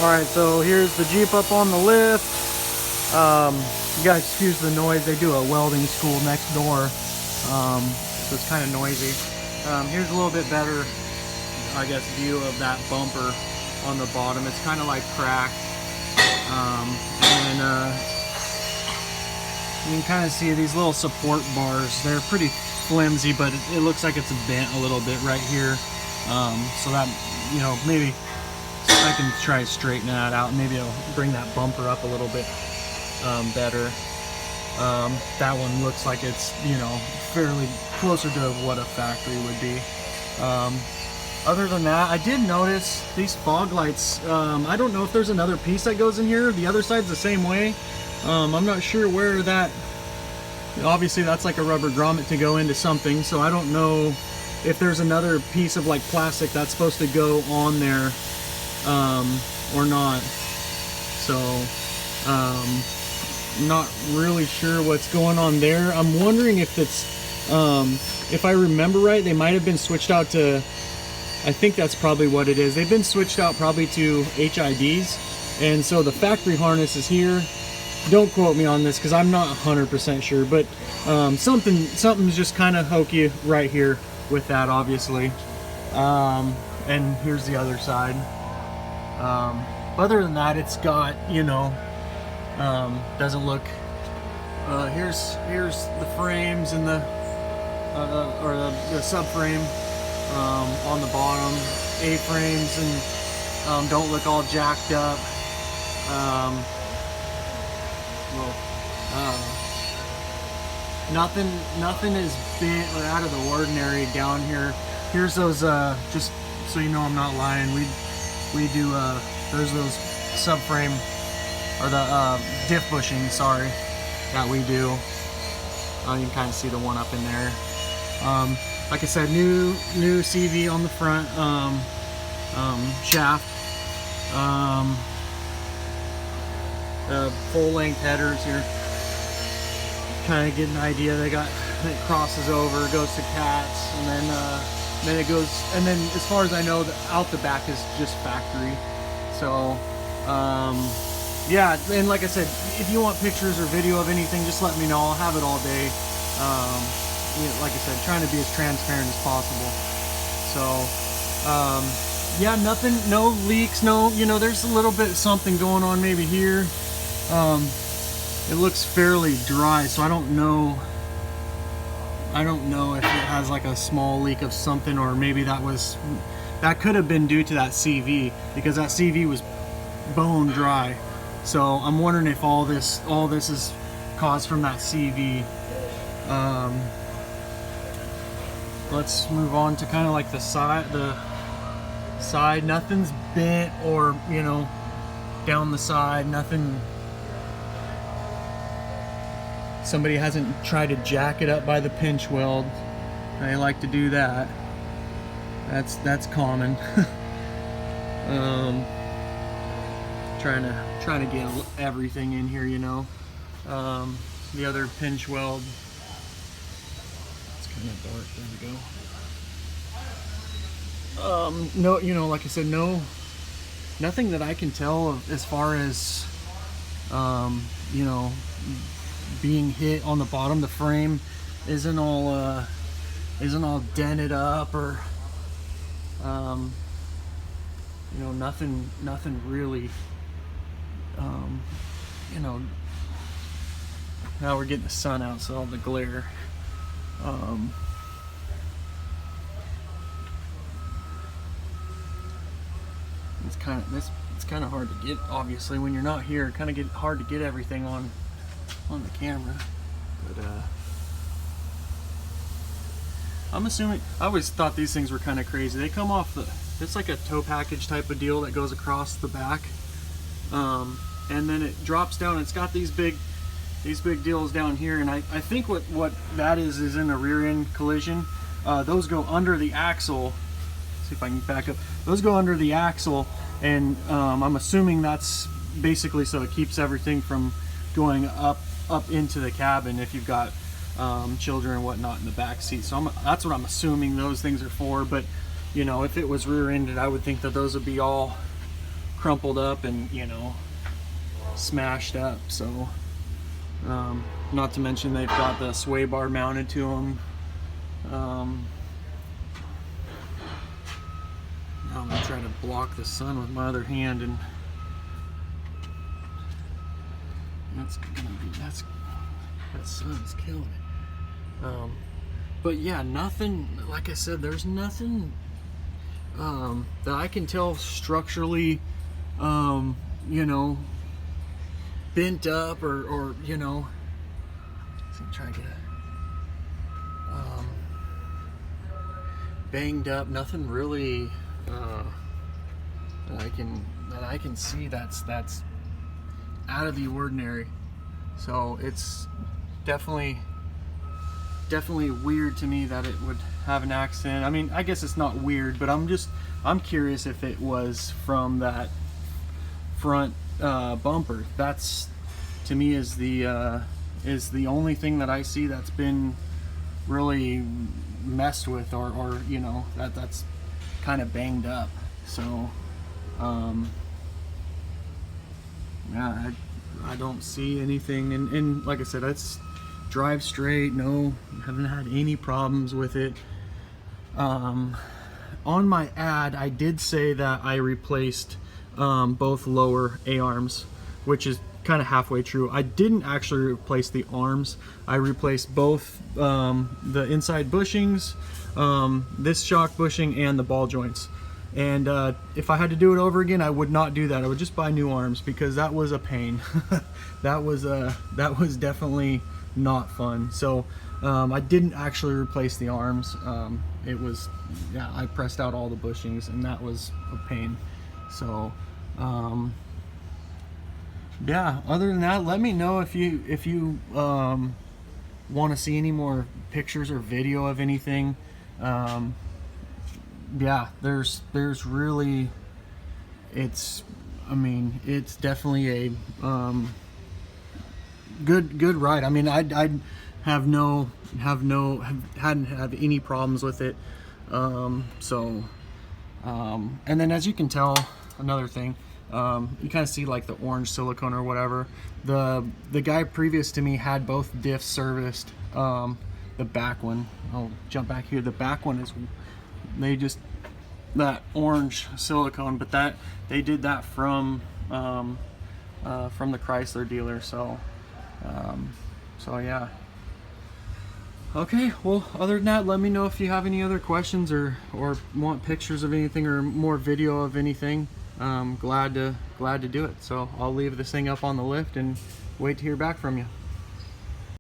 Alright, so here's the Jeep up on the lift. You guys excuse the noise, they do a welding school next door, so it's kind of noisy. Here's a little bit better, I guess, view of that bumper on the bottom. It's kind of like cracked, you can kind of see these little support bars. They're pretty flimsy, but it looks like it's bent a little bit right here. So that, you know, maybe I can try straightening that out. Maybe it'll bring that bumper up a little bit better. That one looks like it's, you know, fairly closer to what a factory would be. Other than that, I did notice these fog lights. I don't know if there's another piece that goes in here. The other side's the same way. I'm not sure where that, obviously that's like a rubber grommet to go into something, so I don't know if there's another piece of like plastic that's supposed to go on there or not. So not really sure what's going on there. I'm wondering if it's if I remember right, they might have been switched out to, I think that's probably what it is. They've been switched out probably to HIDs, and so the factory harness is here. Don't quote me on this because I'm not 100% sure, but something's just kind of hokey right here with that, obviously. And here's the other side. Other than that, it's got, you know, doesn't look. Here's the frames and the subframe on the bottom. A-frames and don't look all jacked up. Nothing is bent or out of the ordinary down here. Here's those, just so you know I'm not lying, we do, there's those subframe, or the diff bushing, sorry, that we do. You can kind of see the one up in there. Like I said, new CV on the front shaft. Full-length headers here. Kind of get an idea. It crosses over, goes to cats, and then it goes. And then, as far as I know, out the back is just factory. So, yeah. And like I said, if you want pictures or video of anything, just let me know. I'll have it all day. You know, like I said, trying to be as transparent as possible. So, yeah, nothing, no leaks, no. You know, there's a little bit something going on maybe here. It looks fairly dry, so I don't know if it has like a small leak of something, or maybe that could have been due to that CV, because that CV was bone dry. So I'm wondering if all this is caused from that CV. Let's move on to kind of like the side. Nothing's bent or, you know, down the side. Nothing. Somebody hasn't tried to jack it up by the pinch weld. They like to do that. That's common. Trying to get everything in here, you know. The other pinch weld. It's kind of dark. There we go. No, you know, like I said, nothing that I can tell of as far as, you know, being hit on the bottom. The frame isn't all dented up, or you know, nothing really, you know. Now we're getting the sun out, so all the glare. It's kind of hard to get, obviously, when you're not here. Kind of hard to get everything on the camera, but I'm assuming, I always thought these things were kind of crazy. They come off it's like a tow package type of deal that goes across the back, and then it drops down. It's got these big deals down here, and I think what that is in a rear end collision. Those go under the axle. Let's see if I can back up. Those go under the axle, and I'm assuming that's basically so it keeps everything from going up into the cabin if you've got children and whatnot in the back seat. So that's what I'm assuming those things are for. But you know, if it was rear-ended, I would think that those would be all crumpled up and, you know, smashed up. So not to mention they've got the sway bar mounted to them. Now I'm gonna try to block the sun with my other hand, and that sun's killing it. But yeah, nothing, like I said, there's nothing that I can tell structurally, you know, bent up or you know, try to get banged up. Nothing really that I can see that's out of the ordinary. So it's definitely weird to me that it would have an accident. I mean, I guess it's not weird, but I'm curious if it was from that front bumper. That's, to me, is the only thing that I see that's been really messed with, or you know, that's kind of banged up. So yeah, I don't see anything, and like I said, it's drive straight, no, haven't had any problems with it. On my ad, I did say that I replaced both lower A-arms, which is kind of halfway true. I didn't actually replace the arms. I replaced both the inside bushings, this shock bushing, and the ball joints. And if I had to do it over again, I would not do that. I would just buy new arms, because that was a pain. that was definitely not fun. So I didn't actually replace the arms. It was, yeah, I pressed out all the bushings, and that was a pain. So yeah, other than that, let me know if you want to see any more pictures or video of anything. Yeah, there's really, I mean, it's definitely a good ride. I mean, I hadn't had any problems with it. And then, as you can tell, another thing, you kind of see like the orange silicone or whatever. The guy previous to me had both diffs serviced. The back one, I'll jump back here. The back one is, they just, that orange silicone, but that they did that from the Chrysler dealer. So yeah. Okay, well, other than that, let me know if you have any other questions or want pictures of anything or more video of anything. Glad to do it. So I'll leave this thing up on the lift and wait to hear back from you.